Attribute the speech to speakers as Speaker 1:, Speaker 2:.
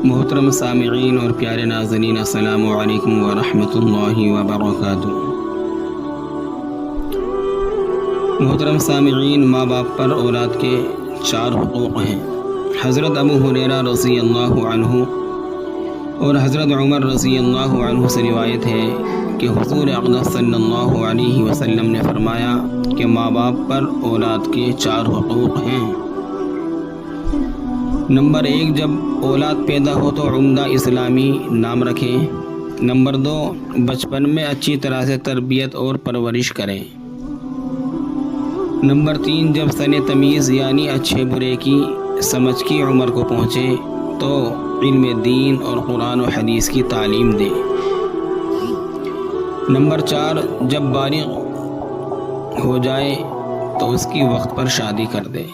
Speaker 1: मोहतरम सामिईन और प्यारे नाज़रीन, अस्सलामु अलैकुम व रहमतुल्लाहि व बरकातुहू। मोहतरम सामिईन, माँ बाप पर औलाद के 4 हुकूक़ हैं। हज़रत अबू हुरैरा रज़ियल्लाहु अन्हु और हज़रत उमर रज़ियल्लाहु अन्हु से रिवायत है कि हुज़ूर अक़दस सल्लल्लाहु अलैहि वसल्लम ने फरमाया कि माँ बाप पर औलाद के 4 हुकूक़ हैं। नंबर 1, जब औलाद पैदा हो तो उम्दा इस्लामी नाम रखें। नंबर 2, बचपन में अच्छी तरह से तरबियत और परवरिश करें। नंबर 3, जब सने तमीज़ यानी अच्छे बुरे की समझ की उम्र को पहुँचे तो इल्म दीन और कुरान और हदीस की तालीम दें। नंबर 4, जब बालिग़ हो जाए तो उसकी वक्त पर शादी कर दें।